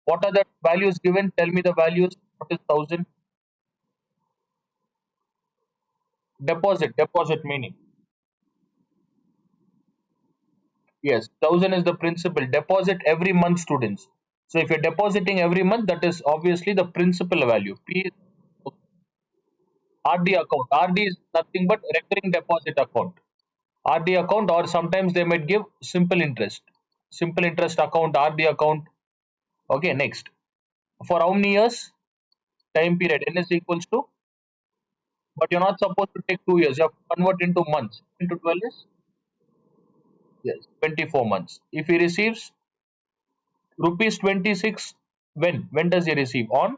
What are the values given? Tell me the values. What is 1000? Deposit. Deposit meaning. Yes, 1000 is the principal. Deposit every month, students. So if you're depositing every month, that is obviously the principal value. P is RD account. RD is nothing but recurring deposit account. RD account, or sometimes they might give simple interest. Simple interest account, RD account. Okay, next. For how many years? Time period. N is equals to, but you're not supposed to take 2 years. You have to convert into months. Into 12 is, yes, 24 months. If he receives rupees 26, when does he receive? On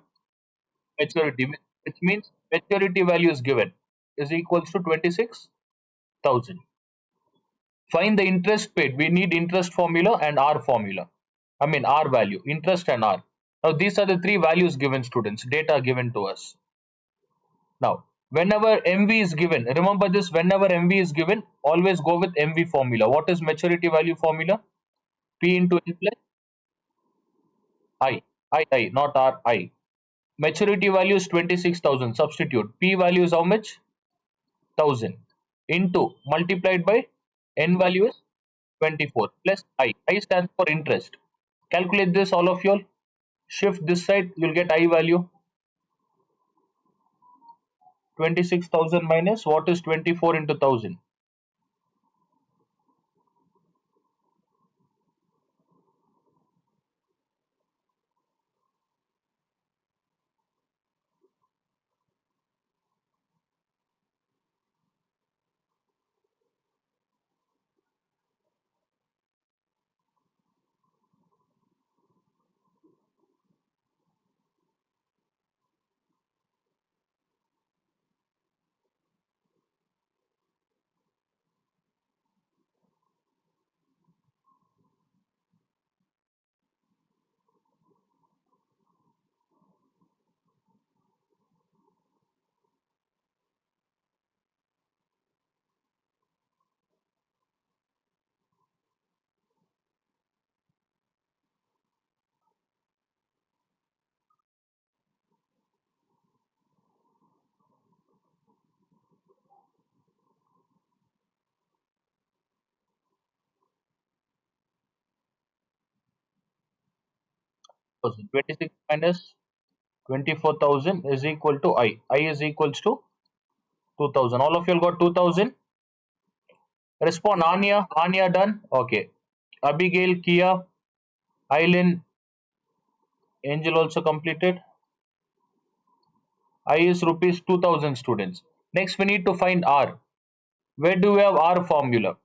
maturity, which means maturity value is given is equals to 26,000. Find the interest paid. We need interest formula and R formula. I mean R value, interest and R. Now these are the three values given, students, data given to us. Now whenever MV is given, remember this, whenever MV is given, always go with MV formula. What is maturity value formula? P into N plus I, not R, I. Maturity value is 26,000. Substitute. P value is how much? 1000 into multiplied by N value is 24 plus I. I stands for interest. Calculate this, all of you all. Shift this side, you'll get I value. 26,000 minus what is 24 into 1000? 26 minus 24,000 is equal to I. I is equals to 2,000. All of you got 2,000. Respond. Anya. Anya done. Okay. Abigail, Kia, Eileen, Angel also completed. I is rupees 2,000 students. Next we need to find R. Where do we have R formula?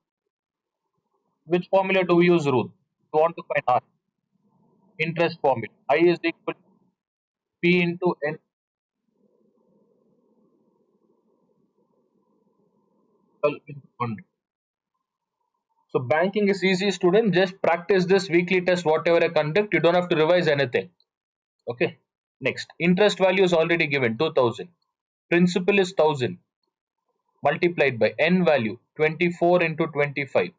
Which formula do we use, Ruth? We want to find R. Interest formula. I is equal to P into N into 100. So banking is easy, student. Just practice this weekly test, whatever I conduct. You don't have to revise anything. Okay. Next, interest value is already given 2,000. Principal is 1,000 multiplied by N value 24 into 25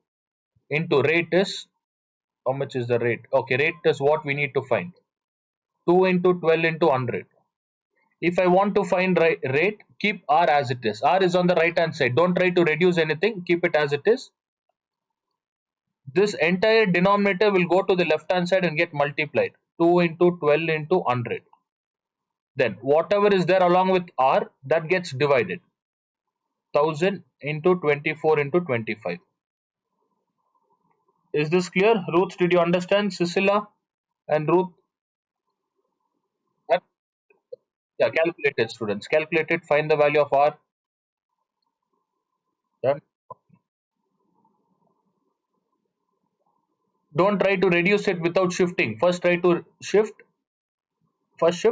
into rate is, how much is the rate? Okay, rate is what we need to find. 2 into 12 into 100. If I want to find rate, keep R as it is. R is on the right hand side. Don't try to reduce anything. Keep it as it is. This entire denominator will go to the left hand side and get multiplied. 2 into 12 into 100. Then whatever is there along with R, that gets divided. 1,000 into 24 into 25. Is this clear? Ruth, did you understand? Cecilia and Ruth? Yeah, calculate it, students. Calculate it, find the value of R. Done. Don't try to reduce it without shifting. First try to shift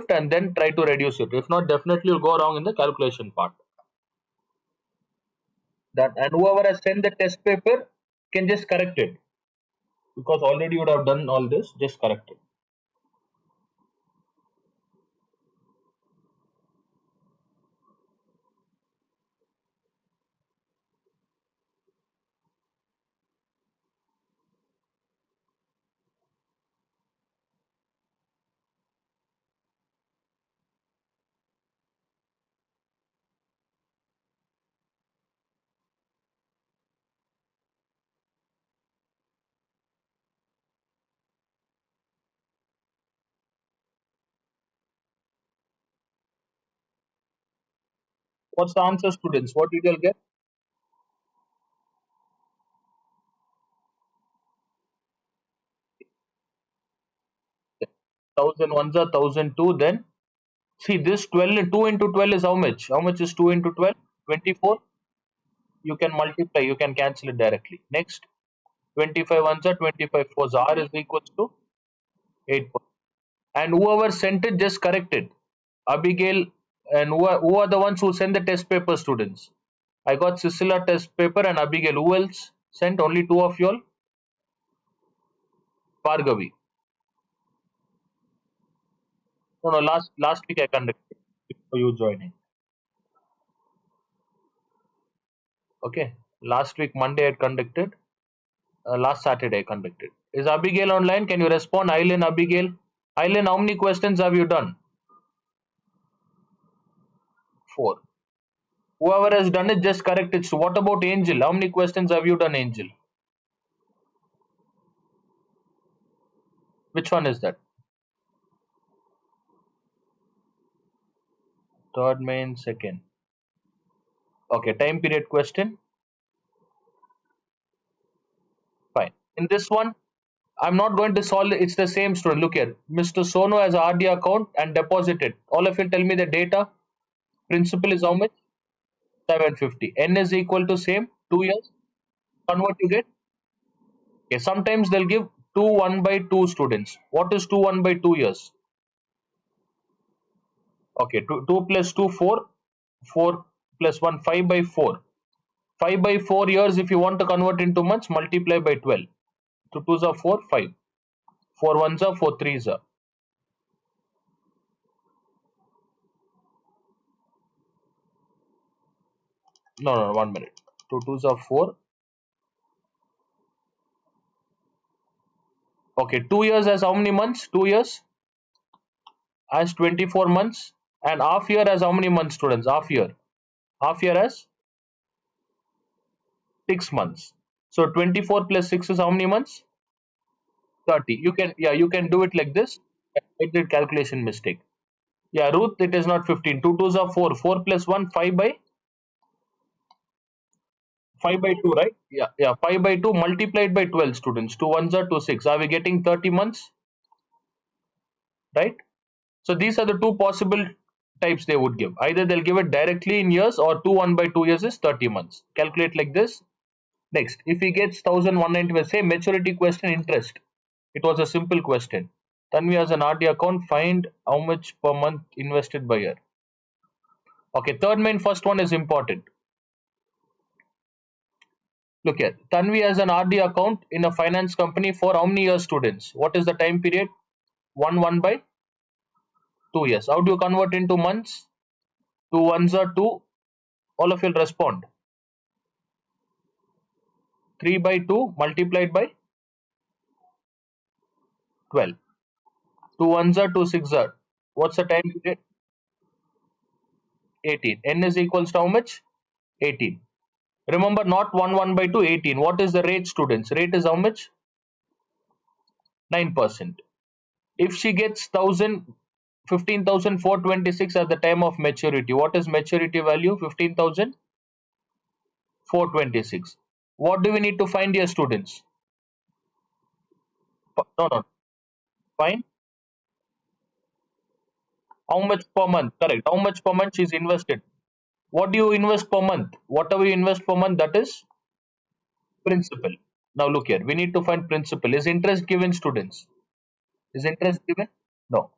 and then try to reduce it. If not, definitely you'll go wrong in the calculation part. That, and whoever has sent the test paper can just correct it, because already you would have done all this. Just correct it. What's the answer, students? What did you get? 1,001 are 1,002. Then see this 12, 2 into 12 is how much? How much is 2 into 12? 24. You can multiply. You can cancel it directly. Next, 25 ones are 25 fours. R is equal to 8. And whoever sent it, just correct it. Abigail, and who are the ones who send the test paper, students? I got Cecilia test paper and Abigail. Who else sent? Only two of you all. Bhargavi. No, no. Last week I conducted for you joining. Okay. Last week Monday I conducted. Last Saturday I conducted. Is Abigail online? Can you respond? Eileen, Abigail. Eileen, how many questions have you done? 4. Whoever has done it, just correct it. So what about Angel? How many questions have you done, Angel? Which one is that? Third main, second. Okay, time period question. Fine. In this one, I'm not going to solve it. It's the same student. Look here. Mr. Sonu has a RD account and deposited. All of you tell me the data. Principal is how much? 750. N is equal to same. 2 years. Convert you get. Okay. Sometimes they'll give 2 1 by 2 students. What is 2 1 by 2 years? Okay. 2 plus 2 4. 4 plus 1 5 by 4. 5 by 4 years. If you want to convert into months, multiply by 12. 2 2s are 4 5. 4 1s are 4 3s are. No, no, 1 minute. 2 2s are 4. Okay, 2 years as how many months? 2 years as 24 months. And half year as how many months, students? Half year. Half year as 6 months. So 24 plus 6 is how many months? 30. You can, yeah, you can do it like this. I did calculation mistake. Yeah, Ruth, it is not 15. 2 twos are 4. 4 plus 1, 5 by 2, right? Yeah, yeah. 5 by 2 multiplied by 12 students. 2 ones are 2 6. Are we getting 30 months? Right? So these are the two possible types they would give. Either they'll give it directly in years, or 2 1 by 2 years is 30 months. Calculate like this. Next, if he gets 1190, say maturity question interest. It was a simple question. Tanvi has an RD account, find how much per month invested by her. Okay, third main first one is important. Look here, Tanvi has an RD account in a finance company for how many years, students? What is the time period? 1 by 2 years. How do you convert into months? 2 ones are 2. All of you will respond. 3 by 2 multiplied by 12. 2 ones are 2 six are. What's the time period? 18. N is equals to how much? 18. Remember, not 1 1 by 2, 18. What is the rate, students? Rate is how much? 9%. If she gets 15,426 at the time of maturity, what is maturity value? 15,426. What do we need to find here, students? No, no. Find how much per month. Correct. How much per month she's invested. What do you invest per month? Whatever you invest per month, that is principal. Now look here. We need to find principal. Is interest given, students? Is interest given? No.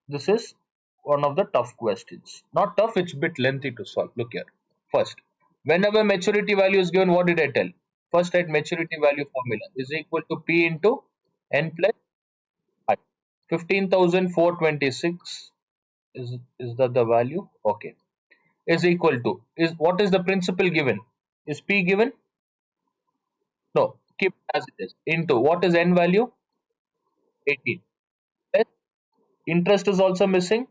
This is one of the tough questions. Not tough, it's a bit lengthy to solve. Look here. First, whenever maturity value is given, what did I tell? First, write maturity value formula is equal to P into N plus I. 15,426 is that the value? Okay. Is equal to, is what is the principal given? Is P given? No. Keep it as it is. Into what is N value? 18. Plus interest is also missing.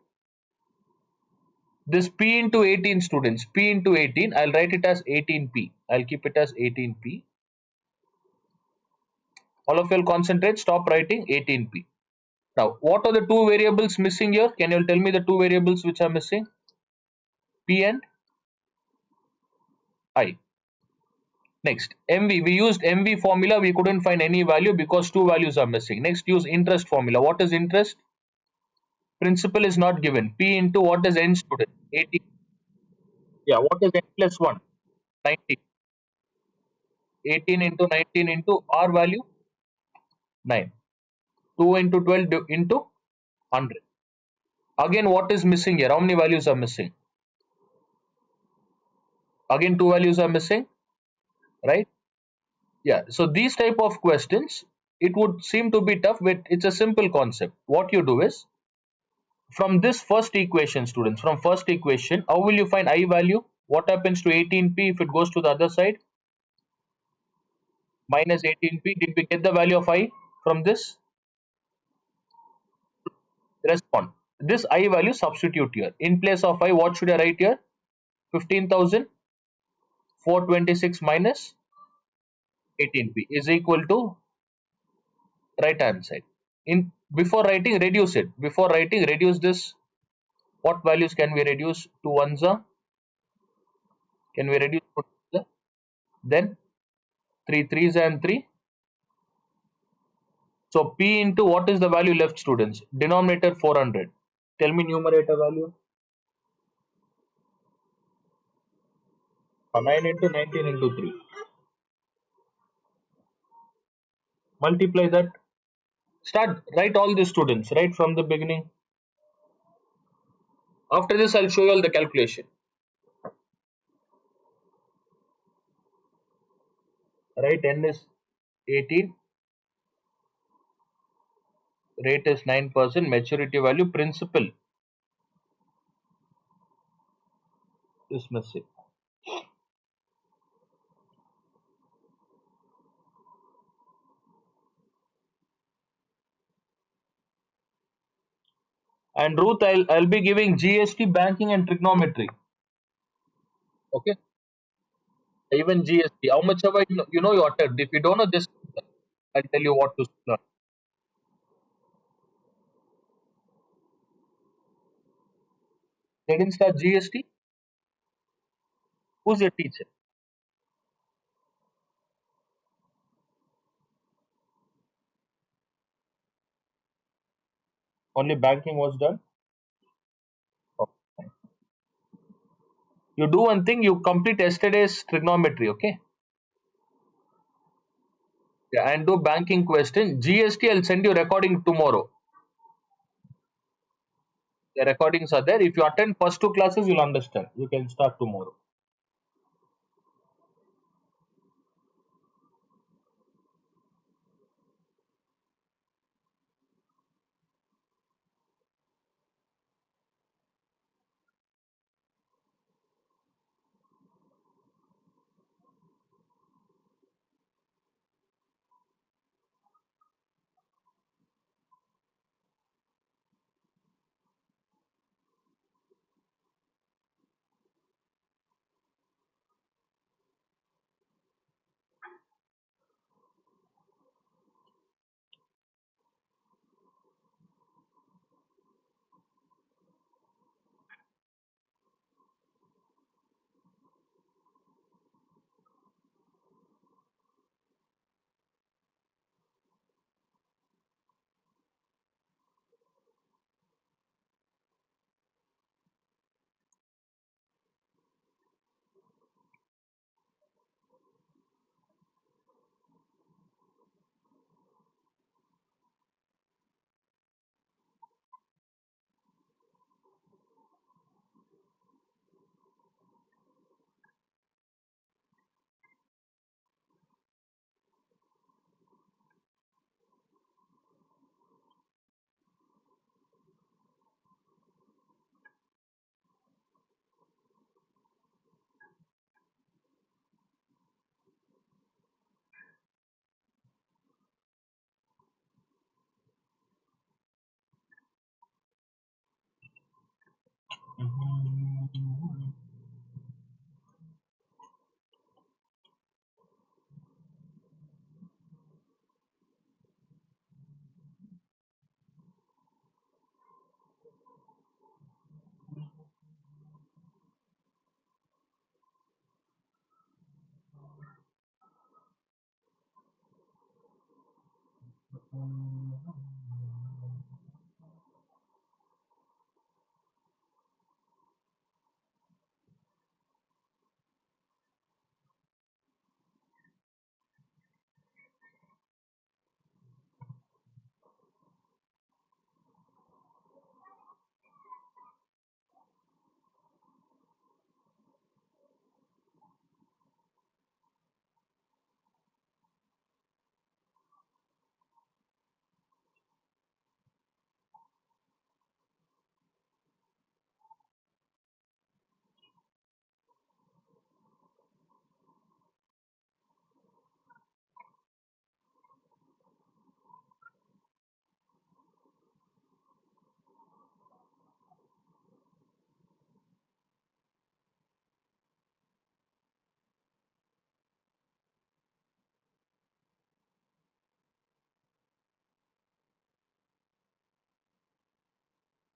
This P into 18, students, P into 18, I'll write it as 18P. I'll keep it as 18P. All of you will concentrate, stop writing 18P. Now, what are the two variables missing here? Can you tell me the two variables which are missing? P and I. Next, MV. We used MV formula. We couldn't find any value because two values are missing. Next, use interest formula. What is interest? Principal is not given. P into what is N, student? 18. Yeah, what is N plus 1? 19. 18 into 19 into R value? 9. 2 into 12 into 100. Again, what is missing here? How many values are missing? Again, two values are missing, right? Yeah. So these type of questions, it would seem to be tough, but it's a simple concept. What you do is, from this first equation, students, from first equation, how will you find I value? What happens to 18P if it goes to the other side? Minus 18P. Did we get the value of I from this? Respond. This I value substitute here. In place of I, what should I write here? 15,426 minus 18P is equal to right hand side. In before writing, reduce it. Before writing, reduce this. What values can we reduce? 2 ones are. Can we reduce to 2s? Then 3 threes and 3. So P into what is the value left, students? Denominator 400. Tell me numerator value. 9 into 19 into 3. Multiply that. Start, write all the students, right from the beginning. After this, I'll show you all the calculation. Right, N is 18. Rate is 9%. Maturity value, principal is missing. And Ruth, I'll be giving GST, banking, and trigonometry. Okay, even GST. How much ever you know you attempt. If you don't know this, I'll tell you what to learn. They didn't start GST. Who's your teacher? Only banking was done. Oh. You do one thing. You complete yesterday's trigonometry. Okay. Yeah, and do banking question. GST. I'll send you recording tomorrow. The recordings are there. If you attend first two classes, you'll understand. You can start tomorrow.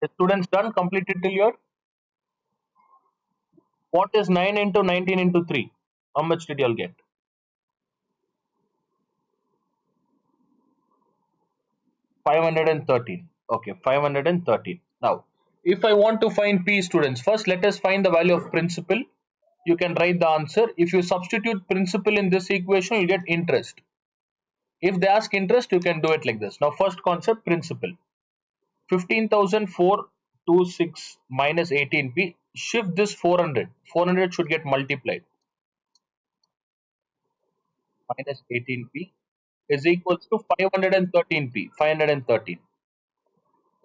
The students done completed till your. What is 9 into 19 into 3? How much did you all get? 513. Okay, 513. Now, if I want to find P students, first let us find the value of principal. You can write the answer. If you substitute principal in this equation, you'll get interest. If they ask interest, you can do it like this. Now, first concept, principal. 15,426 minus 18P. Shift this 400. 400 should get multiplied. Minus 18P is equals to 513P. 513.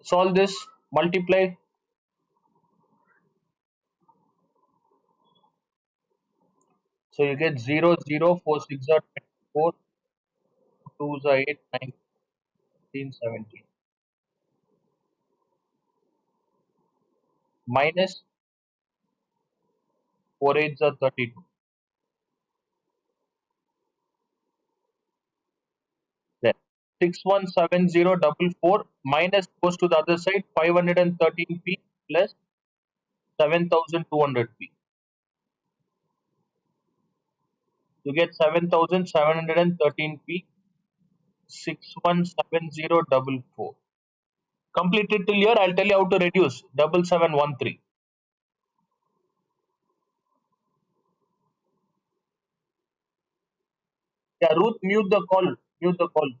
Solve this, multiply. So you get 0, 0, 4, 6 are 24, 2s are 8, 9, 15, 17. Minus 4 8s are 32. Then 617044 minus goes to the other side, 513P plus 7200p. You get 7713p, 617044. Completed till here. I'll tell you how to reduce 7713. Yeah, Ruth, mute the call. Mute the call.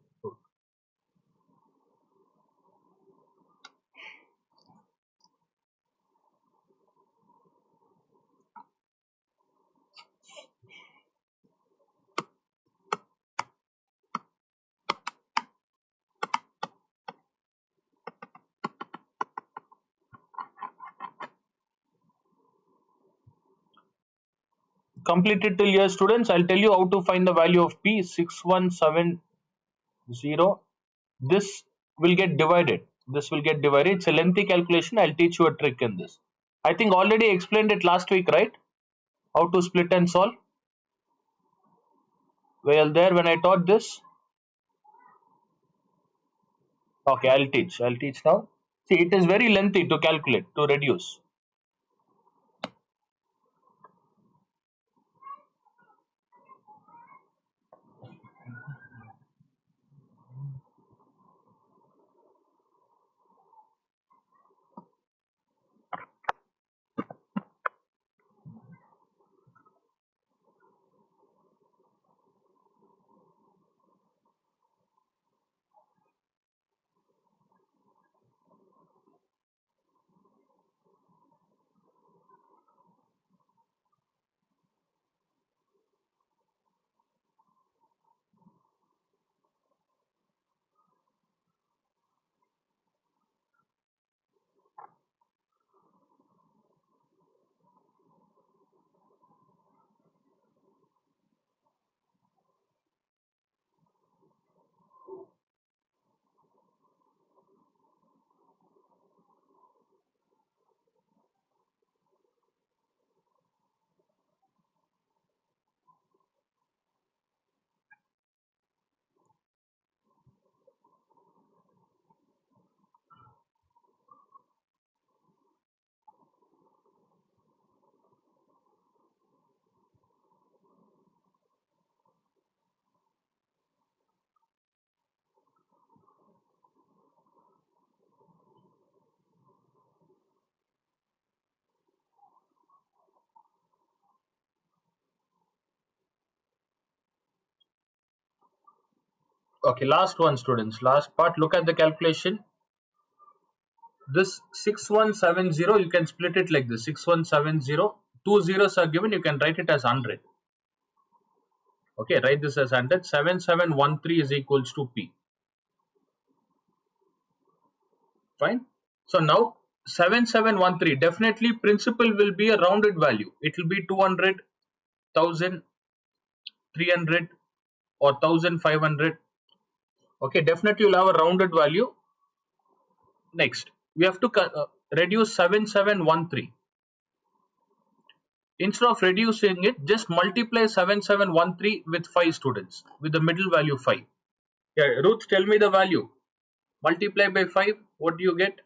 Completed till here, students. I'll tell you how to find the value of p 6170. This will get divided. This will get divided. It's a lengthy calculation. I'll teach you a trick in this. I think already explained it last week, right? How to split and solve. Well, there when I taught this. Okay, I'll teach. I'll teach now. See, it is very lengthy to calculate, to reduce. Okay, last one, students. Last part. Look at the calculation. This 6170, you can split it like this. 6170. Two zeros are given. You can write it as 100. Okay, write this as 100. 7713 is equals to p. Fine. So now 7713, definitely principal will be a rounded value. It will be 200, 1000, 300 or 1500. Okay, definitely you'll have a rounded value. Next, we have to reduce 7713. Instead of reducing it, just multiply 7713 with 5, students, with the middle value 5. Yeah, Ruth, tell me the value. Multiply by 5, what do you get?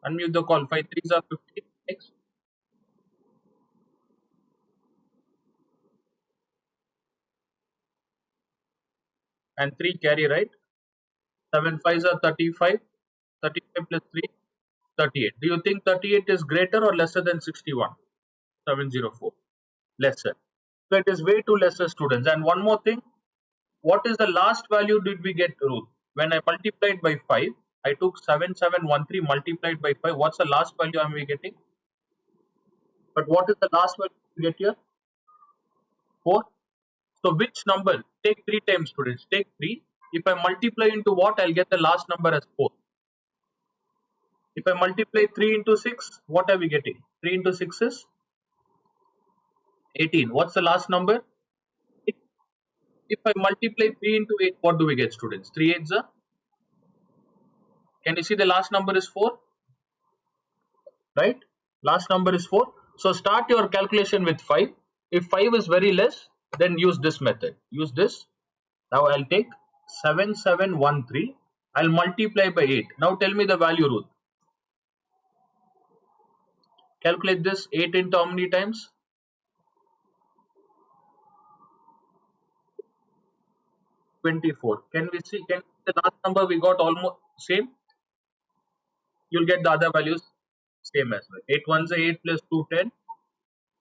Unmute the call. 5 3s are 50. Next. And 3 carry, right? 7 5s are 35. 35 plus 3, 38. Do you think 38 is greater or lesser than 61? 704. Lesser. So it is way too lesser, students. And one more thing, what is the last value did we get, Ruth? When I multiplied by 5, I took 7713 multiplied by 5. What's the last value am we getting? But what is the last value we get here? 4. So which number? Take 3 times, students. Take 3. If I multiply into what, I'll get the last number as 4. If I multiply 3 into 6, what are we getting? 3 into 6 is 18. What's the last number? If I multiply 3 into 8, what do we get, students? 3 8s are? Can you see the last number is 4? Right? Last number is 4. So start your calculation with 5. If 5 is very less, then use this method. Use this. Now I'll take 7713. I'll multiply by 8. Now tell me the value, Ruth. Calculate this. 8 into how many times? 24. Can we see? Can the last number we got almost same? You'll get the other values same as well. 8 ones are 8 plus 2 10.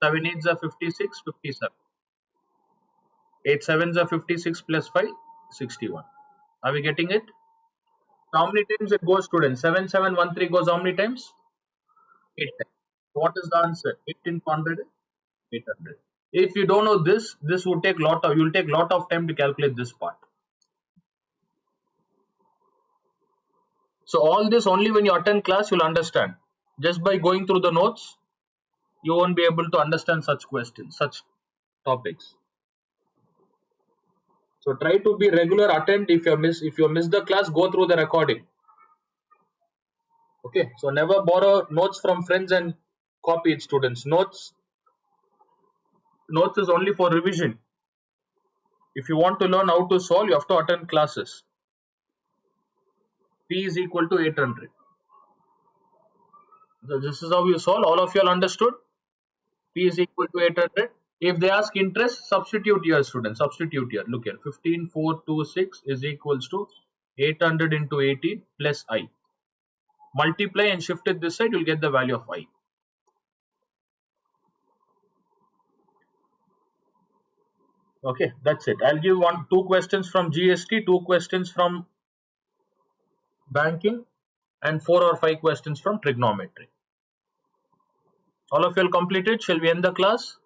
7 eights are 56 57. 8 sevens are 56 plus 5 61. Are we getting it? How many times it goes, students? 7713 goes how many times? 8 times. What is the answer? 8 into 100? 800. If you don't know this, this would take you'll take lot of time to calculate this part. So all this only when you attend class you'll understand. Just by going through the notes, you won't be able to understand such questions, such topics. So try to be regular, attend. If you miss the class, go through the recording. Okay, so never borrow notes from friends and copy it, students. Notes is only for revision. If you want to learn how to solve, you have to attend classes. P is equal to 800. So this is how you solve. All of you all understood? P is equal to 800. If they ask interest, substitute here, students. Substitute here. Look here. 15426 is equals to 800 into 18 plus I. Multiply and shift it this side, you'll get the value of I. Okay, that's it. I'll give two questions from GST, two questions from banking, and 4 or 5 questions from trigonometry. All of you will complete it. Shall we end the class?